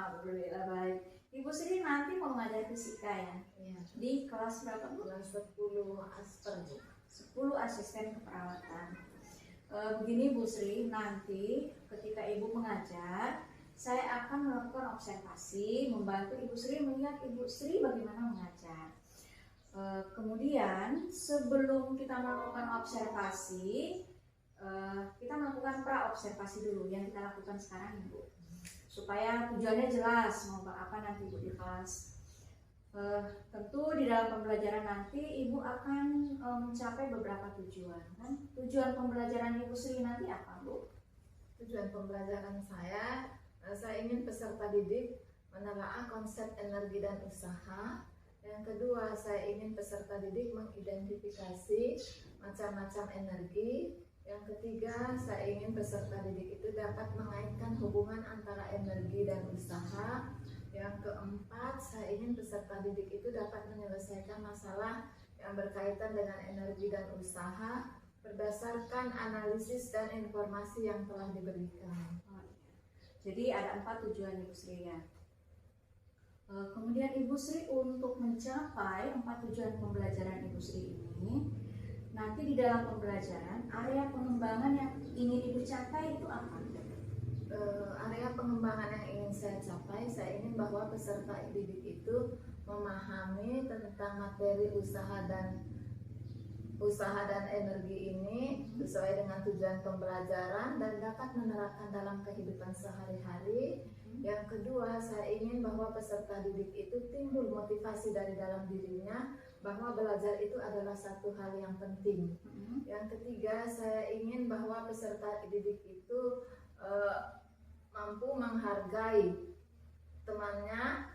Alhamdulillah baik. Ibu Sri nanti mau mengajar fisika ya? Iya. Di kelas berapa Bu? Kelas 10 aspek Bu. 10 asisten keperawatan. Begini Bu Sri, nanti ketika Ibu mengajar, saya akan melakukan observasi, membantu Ibu Sri melihat Ibu Sri bagaimana mengajar. Kemudian sebelum kita melakukan observasi, kita melakukan pra-observasi dulu yang kita lakukan sekarang Ibu, supaya tujuannya jelas mau apa nanti Ibu di kelas. Tentu di dalam pembelajaran nanti Ibu akan mencapai beberapa tujuan kan? Tujuan pembelajaran Ibu Sri nanti apa Bu? Tujuan pembelajaran saya ingin peserta didik menelaah konsep energi dan usaha. Yang kedua, saya ingin peserta didik mengidentifikasi macam-macam energi. Yang ketiga, saya ingin peserta didik itu dapat mengaitkan hubungan antara energi dan usaha. Yang keempat, saya ingin peserta didik itu dapat menyelesaikan masalah yang berkaitan dengan energi dan usaha berdasarkan analisis dan informasi yang telah diberikan. Jadi ada 4 tujuan Ibu Sri ya. Kemudian Ibu Sri untuk mencapai 4 tujuan pembelajaran Ibu Sri ini, nanti di dalam pembelajaran area pengembangan yang ingin Ibu capai itu apa? Area pengembangan yang ingin saya capai, saya ingin bahwa peserta didik itu memahami tentang materi usaha dan energi ini sesuai dengan tujuan pembelajaran dan dapat menerapkan dalam kehidupan sehari-hari. Yang kedua, saya ingin bahwa peserta didik itu timbul motivasi dari dalam dirinya bahwa belajar itu adalah satu hal yang penting. Yang ketiga, saya ingin bahwa peserta didik itu mampu menghargai temannya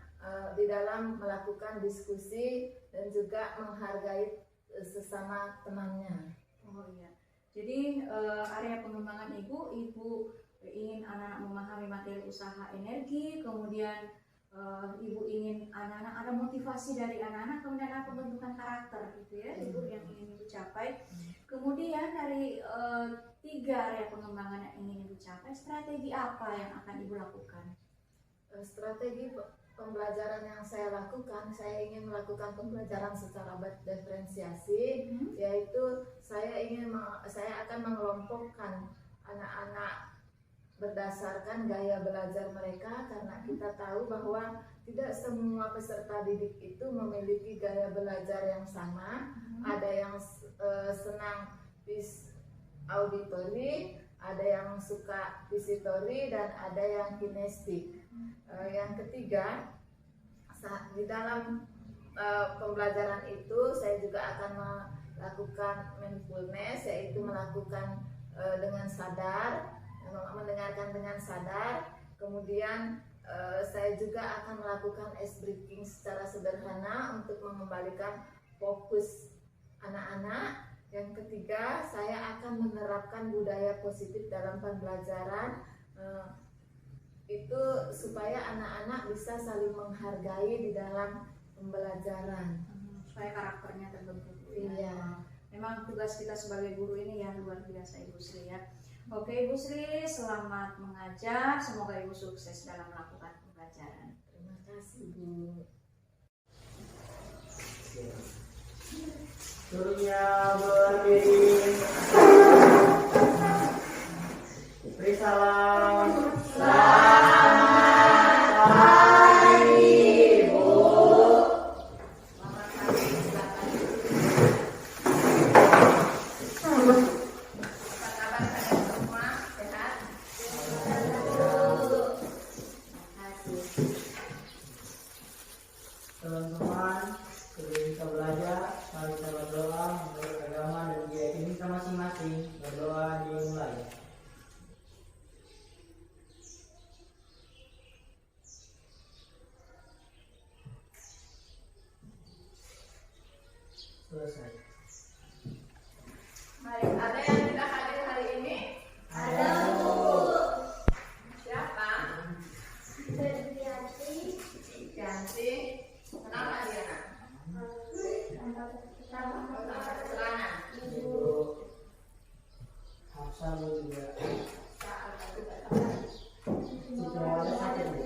di dalam melakukan diskusi dan juga menghargai sesama temannya. Oh iya. Jadi area pengembangan Ibu ingin anak-anak memahami materi usaha energi, kemudian Ibu ingin anak-anak ada motivasi dari anak-anak, kemudian ada pembentukan karakter gitu ya, Ibu yang ingin Ibu capai. Kemudian dari 3 area pengembangan yang ingin Ibu capai, strategi apa yang akan Ibu lakukan? Strategi pembelajaran yang saya lakukan, saya ingin melakukan pembelajaran secara diferensiasi, yaitu saya akan mengelompokkan anak-anak berdasarkan gaya belajar mereka, karena kita tahu bahwa tidak semua peserta didik itu memiliki gaya belajar yang sama. Ada yang senang auditori, ada yang suka visitori, dan ada yang kinestik. Yang ketiga, di dalam pembelajaran itu saya juga akan melakukan mindfulness, yaitu melakukan dengan sadar, mendengarkan dengan sadar. Kemudian saya juga akan melakukan ice breaking secara sederhana untuk mengembalikan fokus anak-anak. Yang ketiga, saya akan menerapkan budaya positif dalam pembelajaran, itu supaya anak-anak bisa saling menghargai di dalam pembelajaran, supaya karakternya terbentuk. Iya. Memang tugas kita sebagai guru ini yang luar biasa Ibu Sri ya. Oke Ibu Sri, selamat mengajar, semoga Ibu sukses dalam melakukan pembelajaran. Terima kasih Bu. Turunnya berdiri. Beri salam. Selamat pagi Bu. Teman-teman, sebelum kita belajar, mari kita berdoa menurut agama dan keyakinan kita masing-masing. Berdoa dimulai. Selesai. Mari, ada yang tidak hadir hari ini? Ada Bu. Siapa? Ganti. Kenapa dia nak? Celana. Bu. Hafsa Bu juga. Tidak ada sakit Bu.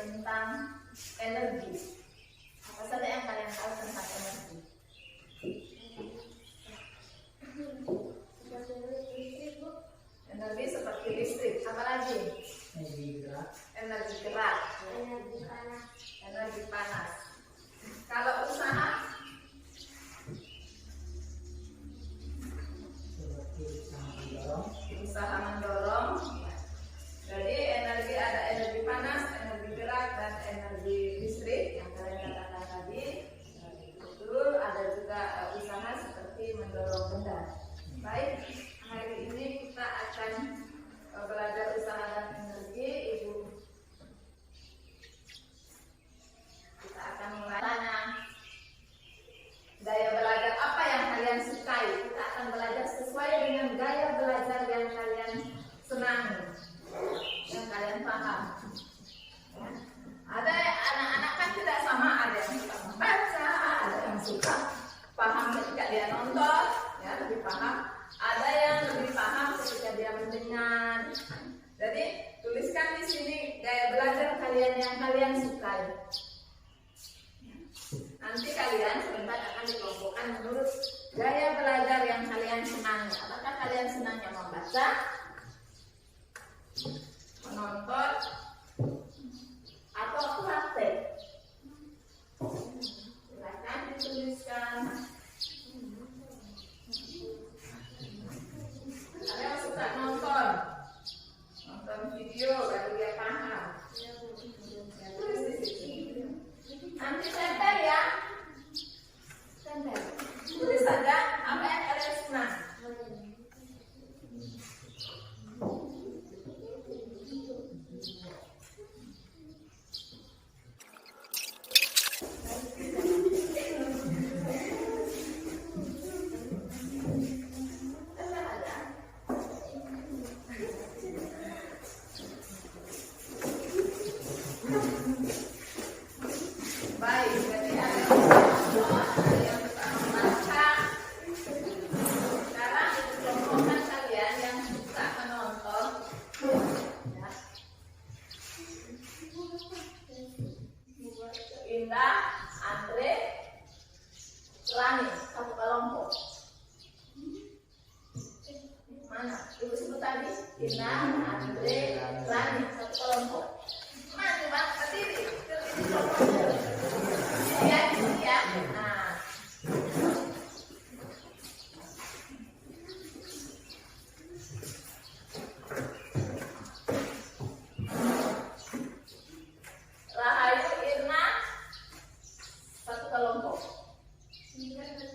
tentang energi. Apa saja yang kalian tahu tentang energi? Energi seperti listrik. Apa lagi? energi gerak, Energi gerak, energi panas. Kalau usaha, seperti sangat mendorong, usaha mendorong. Jadi energi ada energi panas, energi gerak, dan energi listrik yang kalian katakan tadi. Betul. Ada juga usaha seperti mendorong benda. Baik, hari ini kita akan belajar usaha dan energi. Ibu, kita akan mulai tanya gaya belajar apa yang kalian sukai. Kita akan belajar sesuai dengan gaya belajar yang kalian senangi, yang kalian paham. Ya. Ada anak-anak kan tidak sama, ada yang suka membaca, ada yang suka paham ketika dia nonton, ya lebih paham. Ada yang lebih paham ketika dia mendengar. Jadi tuliskan di sini gaya belajar kalian yang kalian sukai. Nanti kalian sebentar akan dikelompokkan menurut gaya belajar yang kalian senangi. Apakah kalian senangnya membaca, menonton, atau praktek? Silakan dituliskan. Ada yang suka nonton video baru dia paham. Tulis di sini. Nanti tempel ya. Tempel. Tulis saja apa yang kalian senang. Baik, jadi ada yang suka membaca. Sekarang kelompokkan kalian yang suka menonton. Ya. Indah, Andre, Rani, satu kelompok. Mana? Ibu sebut tadi. Indah, Andre, Rani, satu kelompok. Mana? Bang, berdiri. Ya, ya. Nah. Rahayu, Irna, satu kelompok.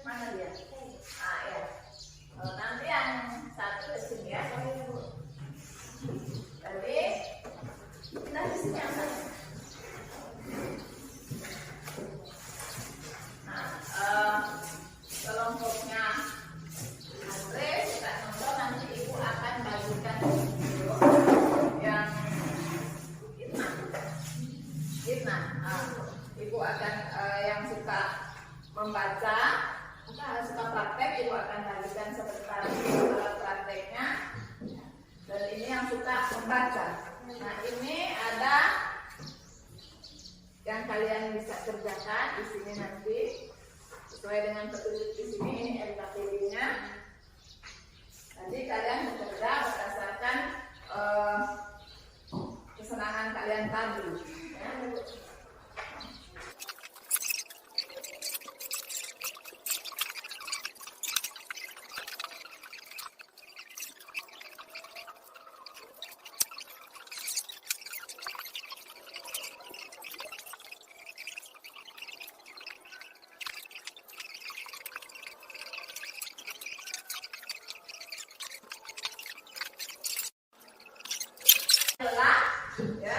Mana dia? Ah, ya. Nanti yang satu ke sini ya. Jadi kita di sini yang satu. Kelompoknya Andre suka nonton, nanti ibu akan bagikan video yang Irna. Ibu akan yang suka membaca, suka praktek, ibu akan bagikan sebentar prakteknya. Dan ini yang suka membaca. Nah, ini ada yang kalian bisa kerjakan di sini nanti. Sesuai dengan petunjuk di sini, ini LKPD-nya. Jadi kalian bekerja berdasarkan kesenangan kalian tadi. Ya. Adalah ya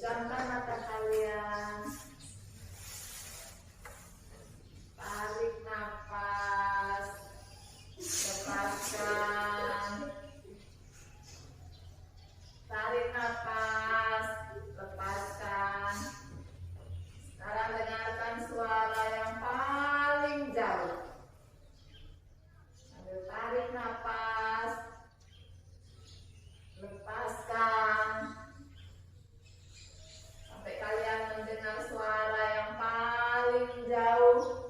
Pejamkan mata kalian. Tarik nafas. Lepaskan. Tarik nafas. Lepaskan. Sekarang dengarkan suara yang paling jauh. Sambil tarik nafas. Lepaskan. Sampai kalian mendengar suara yang paling jauh.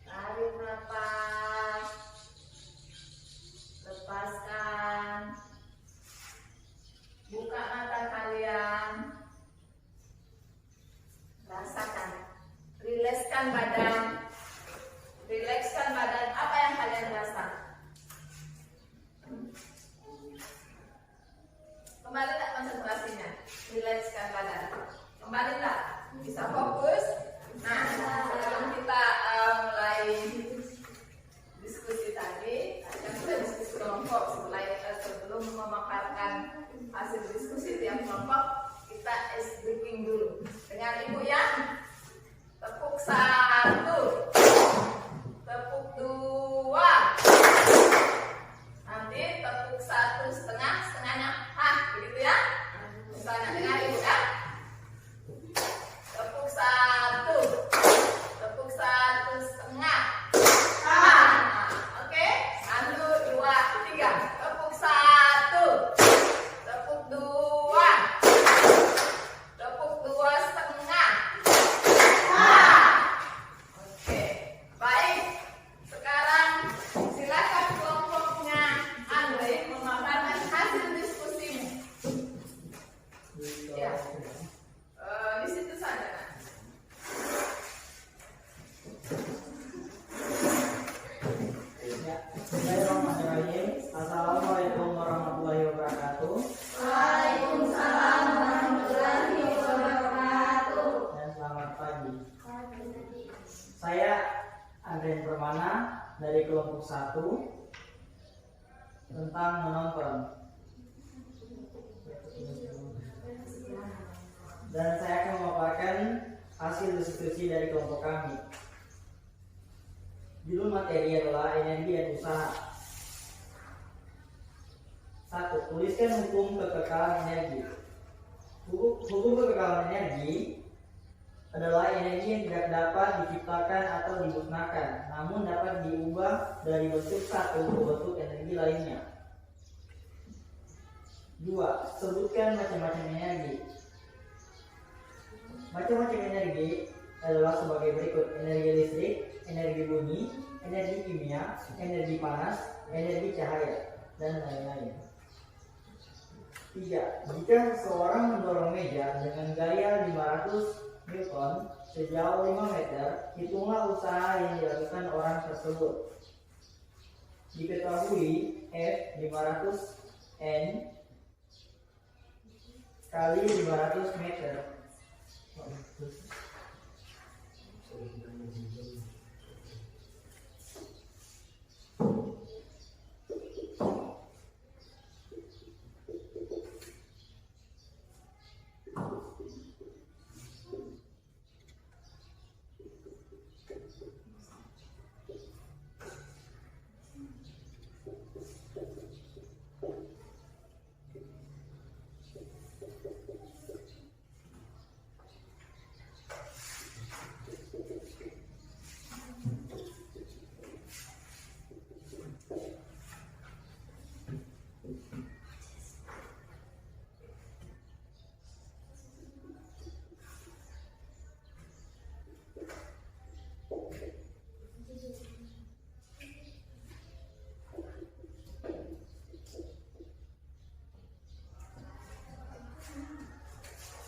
Tarik nafas. Lepaskan. Buka mata kalian. Rasakan. Rilekskan badan. Rilekskan badan. Apa yang kalian rasa? Kembali tak konsentrasinya? Rilekskan badan. Kembali tak? Bisa fokus? Nah, sebelum kita mulai diskusi tadi, yang sudah diskusi kelompok, sebelum memaparkan hasil diskusi tiap kelompok, kita ice breathing dulu. Dengan ibu ya, tepuk 1, tepuk 2, nanti tepuk 1,5, setengahnya, begitu ya. Misalnya dengan ibu ya, tepuk 1, tepuk 1,5. Oke, 1, 2, 3, tepuk 1, tepuk 2, tepuk 2,5. Oke, baik. Sekarang silakan kelompoknya Andre memaparkan hasil diskusimu. Ya, di situ saja. Ya, bismillahirrahmanirrahim. Assalamualaikum warahmatullahi wabarakatuh. Waalaikumsalam warahmatullahi wabarakatuh. Dan selamat pagi. Saya Andrian Permana dari kelompok 1 tentang menonton. Dan saya akan memaparkan hasil diskusi dari kelompok kami. Judul materi adalah energi dan usaha. 1. Tuliskan hukum kekekalan energi. Hukum kekekalan energi adalah energi yang tidak dapat diciptakan atau dimusnahkan, namun dapat diubah dari bentuk satu ke bentuk energi lainnya. 2. Sebutkan macam-macam energi. Macam-macam energi adalah sebagai berikut: energi listrik, energi bunyi, energi kimia, energi panas, energi cahaya, dan lain-lain. 3. Jika seseorang mendorong meja dengan gaya 500 Newton sejauh 5 meter, hitunglah usaha yang dilakukan orang tersebut. Diketahui F 500 N kali 500 meter.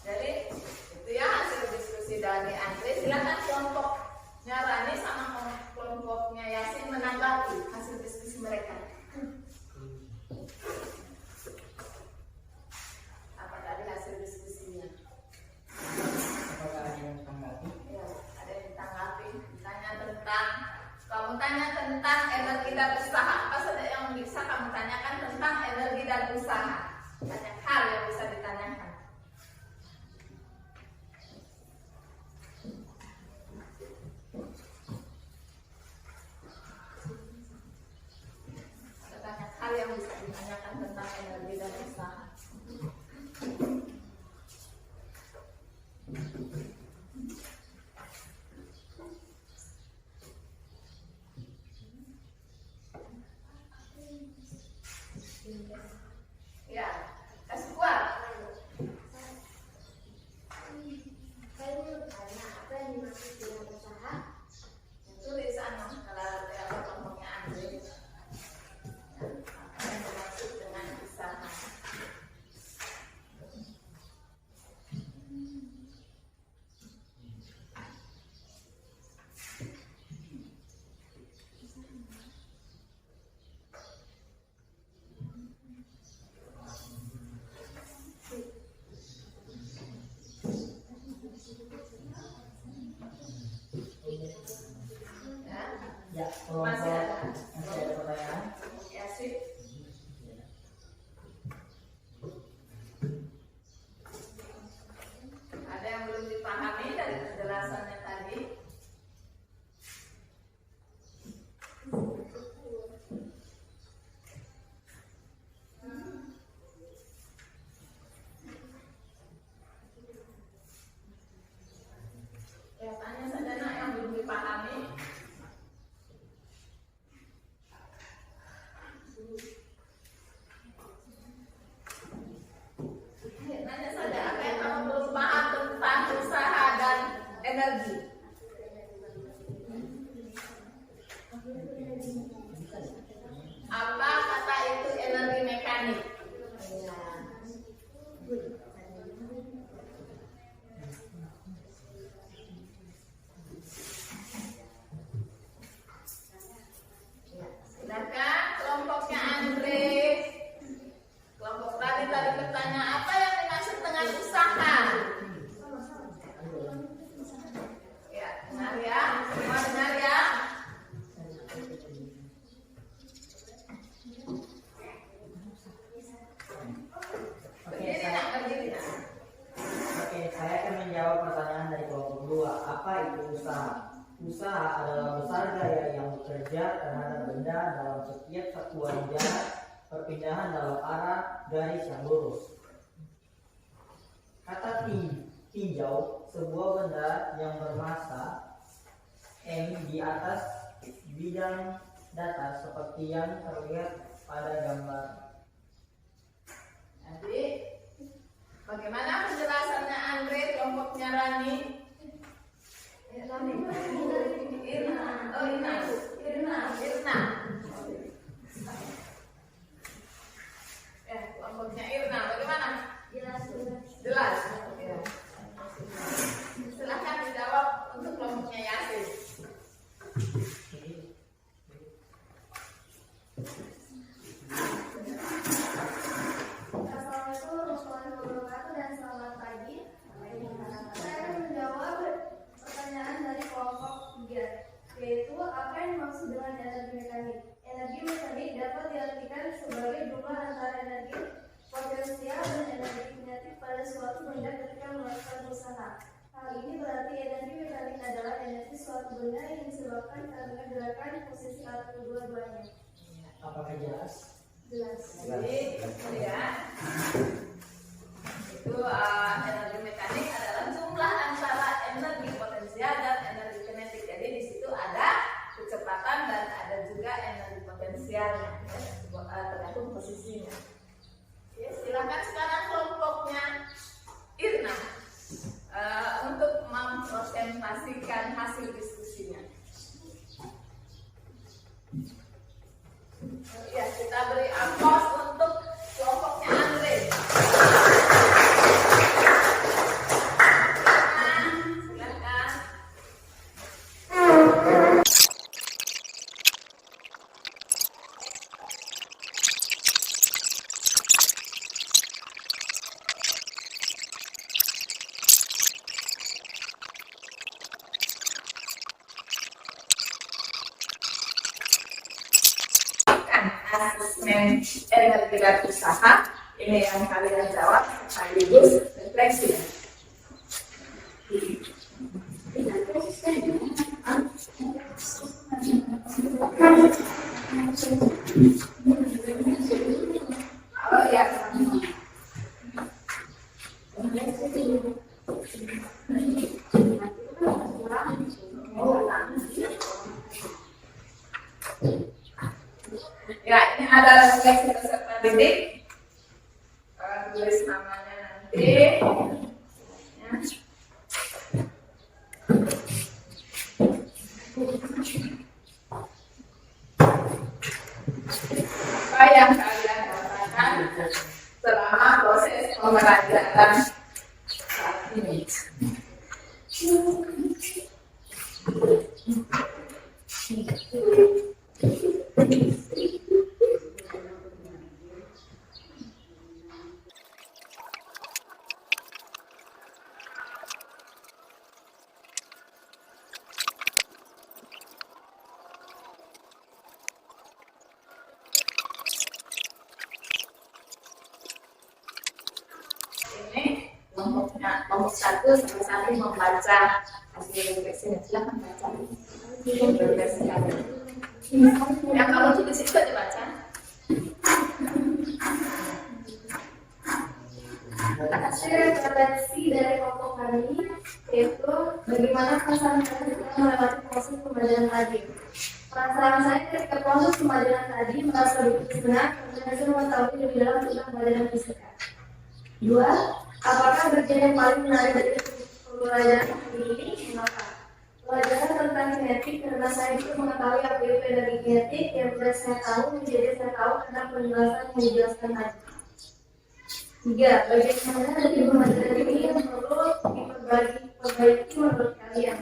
Jadi itu ya hasil diskusi dari Andre. Silakan kelompoknya Rani sama kelompoknya Yasin menanggapi hasil diskusi mereka. Apa tadi hasil diskusinya? Apakah ada yang tanggapi? Ya, ada yang ditanggapi. Kamu tanya tentang energi dan usaha. Apa saja yang bisa kamu tanyakan tentang energi dan usaha? Banyak hal yang bisa ditanyakan. Apa itu usaha? Usaha adalah besar gaya yang bekerja terhadap benda dalam setiap satuan jarak perpindahan dalam arah garis yang lurus. Kata tinjau, sebuah benda yang bermassa M di atas bidang datar seperti yang terlihat pada gambar. Jadi, bagaimana penjelasannya Andre, kelompoknya Rani? Irna. Oh, Irna. Ya, kelompoknya Irna. Bagaimana? Jelas. Ya. Silahkan dijawab untuk kelompoknya Yasin. Assalamualaikum warahmatullahi wabarakatuh dan selamat pagi. Saya akan menjawab pertanyaan dari kelompok 3, yaitu apa yang dimaksud dengan energi mekanik. Energi mekanik dapat diartikan sebagai jumlah antara energi potensial dan energi kinetik pada suatu benda ketika melakukan usaha. Hal ini berarti energi mekanik adalah energi suatu benda yang disebabkan karena gerakan posisi atau kedua-duanya. Apakah jelas? Jelas. Jadi, ya, itu energi mekanik adalah jumlah antara energi potensial dan energi kinetik. Jadi di situ ada kecepatan dan ada juga energi potensialnya, tergantung posisinya. Ya, silakan sekarang kelompoknya Irna untuk mempresentasikan hasil diskusinya. Ya, kita beri aplaus untuk kelompoknya Andre. Silakan. Asesmen energi dan usaha ini yang kalian jawab sekaligus refleksi. Oh ya. Ya, ini ada refleksi peserta didik. Tulis namanya nanti. Ya. Apa yang kalian rasakan selama proses pembelajaran saat ini? Kelompok 1 sama-sama membaca hasil refleksinya. Silakan baca. Yang kalau tulis itu dibaca. Hasil refleksi dari kelompok kami yaitu bagaimana perasaan saya setelah melewati proses pembelajaran tadi. Perasaan saya ketika proses pembelajaran tadi merasa begitu senang karena saya mengetahui lebih dalam tentang pembelajaran fisika. 2. Apakah bagian yang paling menarik dari pembelajaran ini? Mengapa? Pelajaran tentang kinetik karena saya juga mengetahui apa itu energi kinetik yang sudah saya tahu menjadi saya tahu karena penjelasan yang dijelaskan tadi. 3. Bagaimana dari pembelajaran ini yang perlu diperbaiki menurut kalian?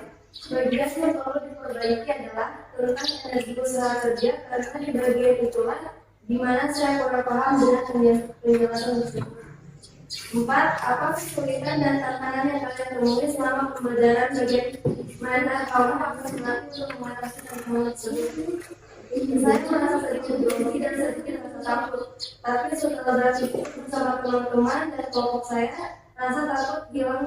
Bagian yang perlu diperbaiki adalah tentang energi usaha kerja karena di bagian itulah di mana saya kurang paham dengan penjelasan tersebut. 4. Apa kesulitan dan tantangan yang kalian temui selama pembelajaran bagian mana kamu harus melatih untuk mengatasi tantangan tersebut? Saya merasa sedikit grogi dan sedikit rasa takut, tapi setelah berpikir bersama teman-teman dan kelompok saya, rasa takut hilang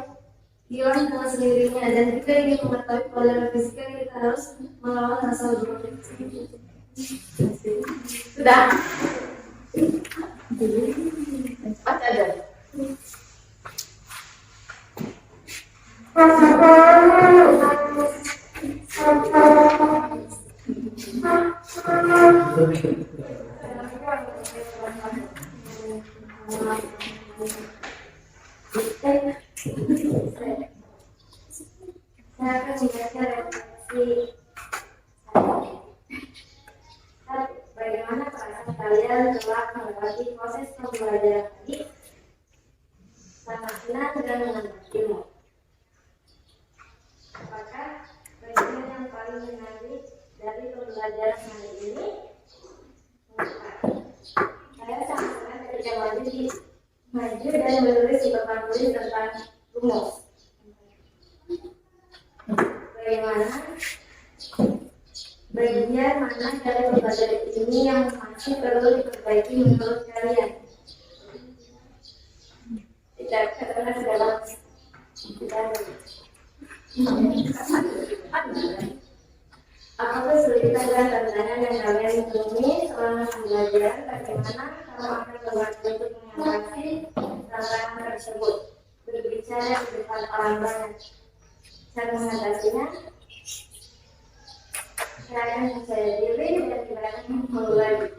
hilang dengan sendirinya, dan jika ingin mengetahui pelajaran fisika kita harus melawan rasa berpikir. Sudah. Cepat aja. Saya akan menjelaskan refleksi. Bagaimana perasaan kalian telah melewati proses pembelajaran tadi? Sangat senang dan menikmatimu. Apakah bagian yang paling menarik dari pembelajaran hari ini? Saya sangat senang ketika maju dan menulis di papan tulis tentang rumus. Bagaimana bagian mana dari pembelajaran ini yang masih perlu diperbaiki menurut kalian? Tidak katakan dalam apa kesulitan dan tantangan yang kalian temui selama pembelajaran? Bagaimana kamu akan membantu untuk mengatasi tantangan tersebut? Berbicara di depan orang banyak, cara mengatasinya? Kalian percaya diri dan tidak mulai.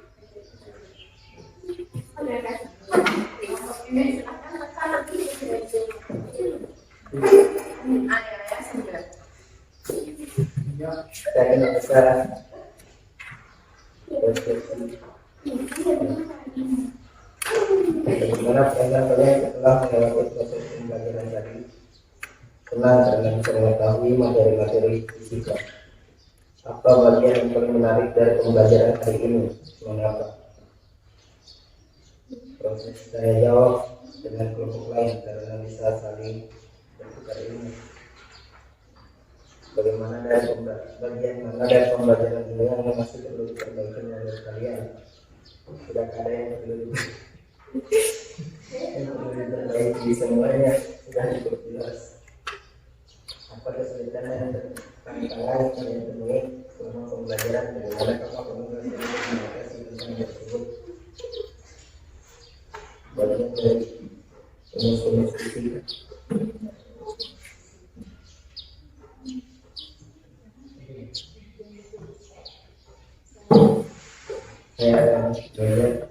Saya kena besar. Bagaimana pendapat kalian setelah melewati proses pembelajaran tadi? Senang karena bisa mengetahui materi-materi fisika. Apa bagian yang paling menarik dari pembelajaran hari ini? Mengapa? Proses saya jawab dengan kelompok lain karena bisa saling bertukar ilmu. Bagaimana dari bagian mana dari pembelajaran ini yang masih perlu diperbaiki menurut kalian? Tidak ada yang perlu diperbaiki, semuanya sudah cukup jelas. Apa kesulitan dan tantangan yang kalian temui selama pembelajaran? Bagaimana kamu mengatasi tentang tersebut? Bagian dari rumus-rumus fisika. Saya akan belajar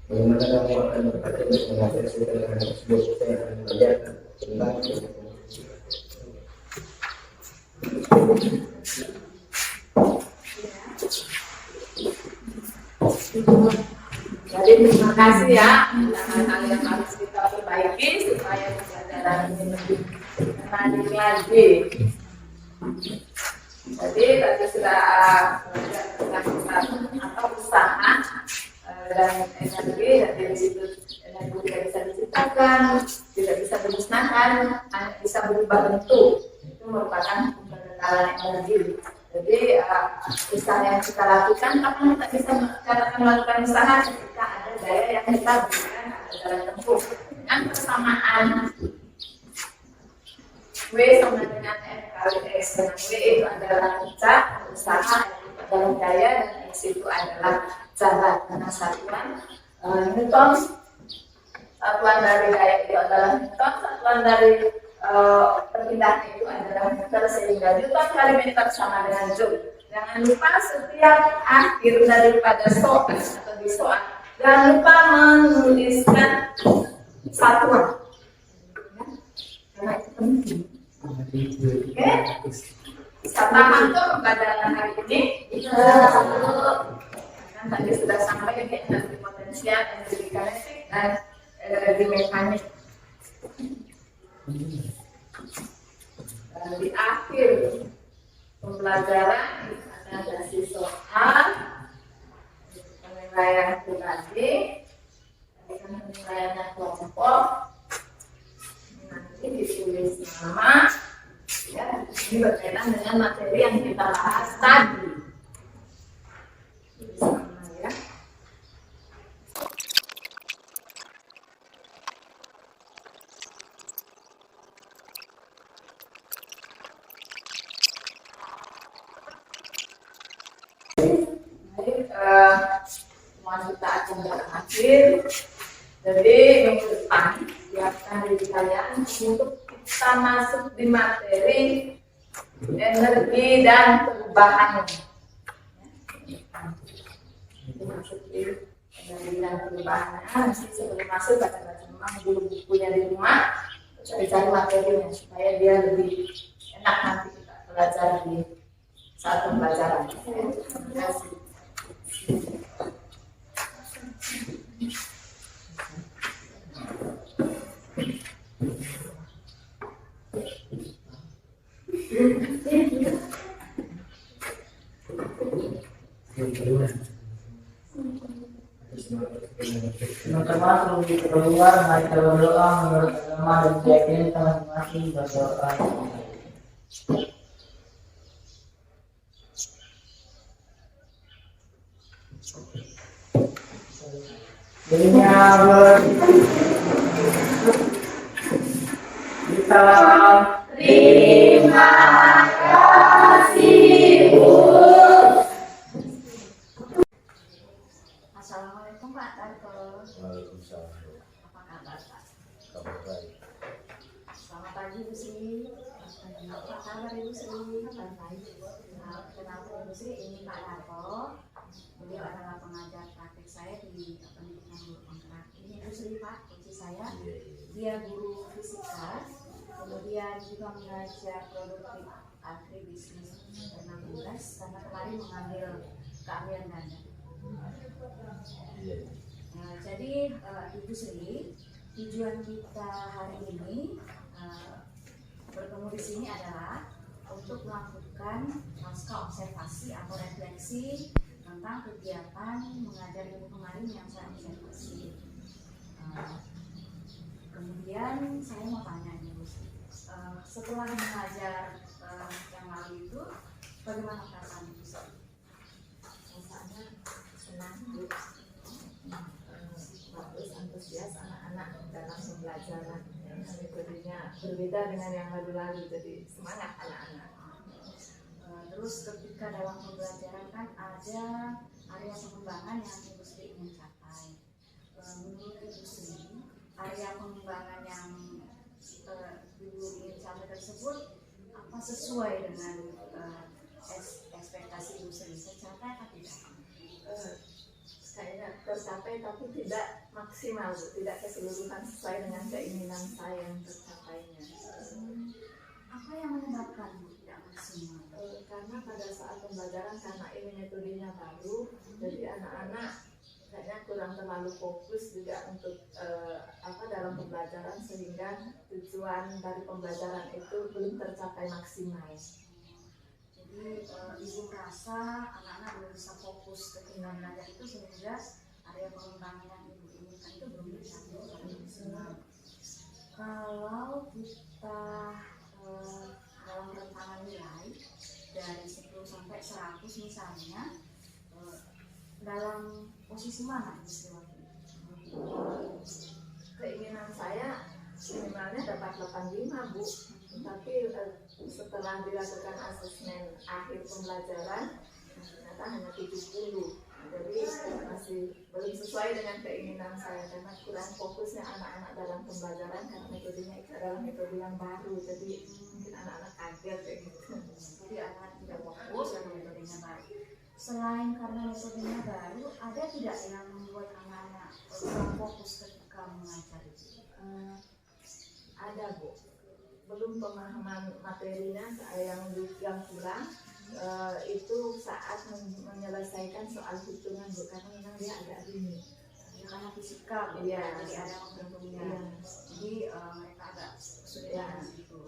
bagaimana kamu akan berkata mengatasi tantangan tersebut. Saya akan belajar tentang Jadi terima kasih ya, hal-hal yang harus kita perbaiki supaya pembelajaran ini lebih menarik lagi. Jadi tadi sudah belajar tentang atau usaha dan energi, dan dari situ energi tidak bisa diciptakan, tidak bisa dimusnahkan, hanya bisa berubah bentuk. Itu merupakan pembentalan energi. Jadi usaha yang kita lakukan, kapan kita bisa melakukan usaha ketika ada daya yang kita berikan ada jalan tempuh dengan persamaan W sama dengan F kali X, dan W itu adalah usaha, adalah daya, dan X itu adalah jalan. Karena satuan Newton, satuan dari daya itu adalah Newton, satuan dari perpindahan itu adalah meter, sehingga Newton kali meter sama dengan Joule. Jangan lupa setiap akhir daripada soal atau di soal, jangan lupa menuliskan satuan, karena itu penting. Oke, bisa paham tuh pembelajaran hari ini? Kan tadi sudah sampai di energi potensial, energi kinetik, dan energi mekanik. Dan di akhir pembelajaran ada sesi soal penilaian pribadi, penilaian kelompok. Nanti ditulis nama, ya, ini berkaitan dengan materi yang kita bahas tadi. akhir. Jadi minggu depan siapkan diri kalian untuk kita masuk di materi energi dan perubahan. Masuk di energi dan perubahan. Nanti sebelum masuk baca-baca memang dulu bukunya di rumah, cari-cari materinya supaya dia lebih enak nanti kita belajar di saat pembelajaran. Terima kasih. Teman-teman sebelum kita keluar, mari kita berdoa menurut agama dan keyakinan kita masing-masing. Berdoa. Dirinya kita Terima kasih, Bu. Assalamualaikum Pak Tarto. Waalaikumsalam. Apa kabar Pak? Kabar baik. Selamat pagi Bu Sri. Apa kabar Ibu Sri? Kabar baik. Kenalkan Ibu Sri, ini Pak Tarto. Beliau adalah pengajar praktik saya di pendidikan guru penggerak. Ini Ibu Sri Pak, kunci saya. Dia guru fisika, kemudian juga mengajar produktif agribisnis dan 16 karena kemarin mengambil keahlian ganda. Jadi Ibu Sri, tujuan kita hari ini bertemu di sini adalah untuk melakukan pasca observasi atau refleksi tentang kegiatan mengajar ibu kemarin yang saya observasi. Kemudian saya mau tanya Ibu Sri, setelah mengajar yang lalu itu, bagaimana perasaan Ibu Sri? Rasanya senang, Bu. Bagus, antusias anak-anak dalam pembelajaran. Metodenya berbeda dengan yang lalu-lalu, jadi semangat anak-anak. Terus ketika dalam pembelajaran kan ada area pengembangan yang Ibu Sri ingin capai. Menurut Ibu Sri, area pengembangan yang Ibu ingin capai tersebut apa sesuai dengan ekspektasi Ibu Sri? Tercapai atau tidak? Kayaknya tercapai tapi tidak maksimal, Bu. Tidak keseluruhan sesuai dengan keinginan saya yang tercapainya. Apa yang menyebabkan Bu tidak maksimal? Karena pada saat pembelajaran, karena ini metodenya baru, jadi anak-anak kayaknya kurang terlalu fokus juga untuk dalam pembelajaran, sehingga tujuan dari pembelajaran itu belum tercapai maksimal. Jadi Ibu merasa anak-anak belum bisa fokus ketika belajar itu sehingga area pengembangan yang Ibu inginkan itu belum tercapai secara maksimal. Kalau kita dalam rentangan nilai dari 10 sampai 100 misalnya, dalam posisi mana Ibu Sri waktu itu? Keinginan saya minimalnya dapat 85, Bu. Tapi setelah dilakukan asesmen akhir pembelajaran, ternyata hanya 70. Jadi masih belum sesuai dengan keinginan saya, karena kurang fokusnya anak-anak dalam pembelajaran, karena metodenya itu adalah metode yang baru. Jadi mungkin anak-anak kaget kayak gitu. Jadi anak tidak fokus karena metodenya baru. Selain karena metodenya baru, ada tidak yang membuat anak-anak kurang fokus ketika mengajar? Ada, Bu. Belum pemahaman materinya yang kurang. Itu saat menyelesaikan soal hitungan, Bu, karena memang dia agak rumit. Karena fisika, Iya. jadi ada menghitungnya. Iya. Jadi mereka agak kesulitan gitu.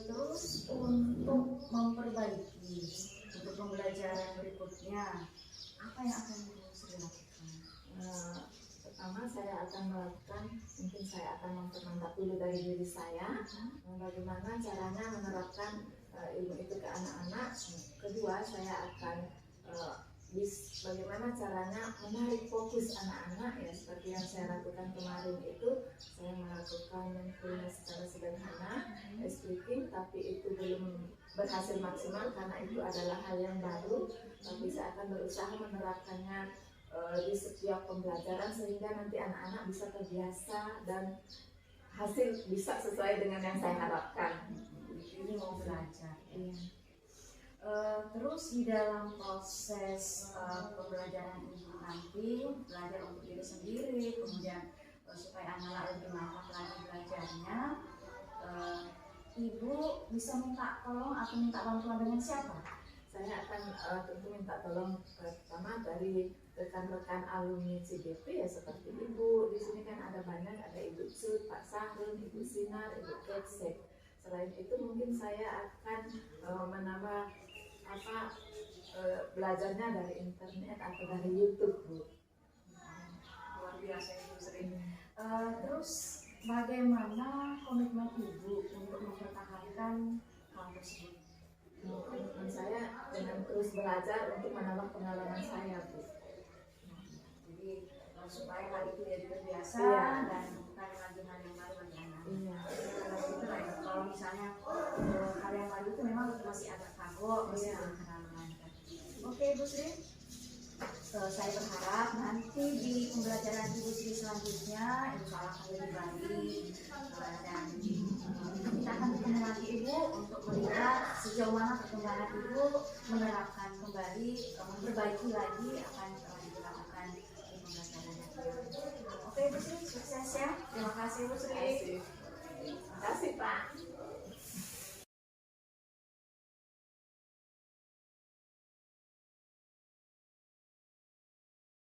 Terus untuk memperbaiki untuk pembelajaran berikutnya, apa yang akan Ibu Sri lakukan? Pertama saya akan melakukan, mungkin saya akan mempermantap dulu dari diri saya, bagaimana caranya menerapkan ilmu itu ke anak-anak. Kedua, saya akan bagaimana caranya menarik fokus anak-anak, ya seperti yang saya lakukan kemarin itu. Saya melakukan mentoring secara sederhana, speaking, tapi itu belum berhasil maksimal karena itu adalah hal yang baru. Tapi saya akan berusaha menerapkannya di setiap pembelajaran sehingga nanti anak-anak bisa terbiasa dan hasil bisa sesuai dengan yang saya harapkan. Ini mau belajar. Iya. Terus di dalam proses pembelajaran ibu nanti belajar untuk diri sendiri, kemudian supaya anak-anak lebih mantap lagi belajarnya, ibu bisa minta tolong atau minta bantuan dengan siapa? Saya akan tentu minta tolong pertama dari rekan-rekan alumni CGP ya, seperti ibu. Di sini kan ada banyak, ada Ibu Sud, Pak Sahrun, Ibu Sinar, Ibu Ketsek. Selain itu mungkin saya akan menambah belajarnya dari internet atau dari YouTube, Bu. Luar biasa Ibu Sri. Terus bagaimana komitmen ibu untuk mempertahankan hal tersebut? Komitmen saya dengan terus belajar untuk menambah pengalaman saya, Bu. Jadi supaya hal itu jadi terbiasa Iya. dan bukan lagi hal yang baru bagi anak. Iya. Gitu lah ya. Kalau misalnya hal yang baru itu memang masih agak kagok, masih Iya. belum kenal mengajar. Oke Bu Sri, saya berharap nanti di pembelajaran Ibu Sri selanjutnya insya Allah akan lebih baik, dan kita akan bertemu lagi Ibu untuk melihat sejauh mana perkembangan Ibu menerapkan kembali, memperbaiki lagi apa yang telah dilakukan di pembelajaran. Oke Bu Sri, sukses ya. Terima kasih Bu Sri. Terima kasih.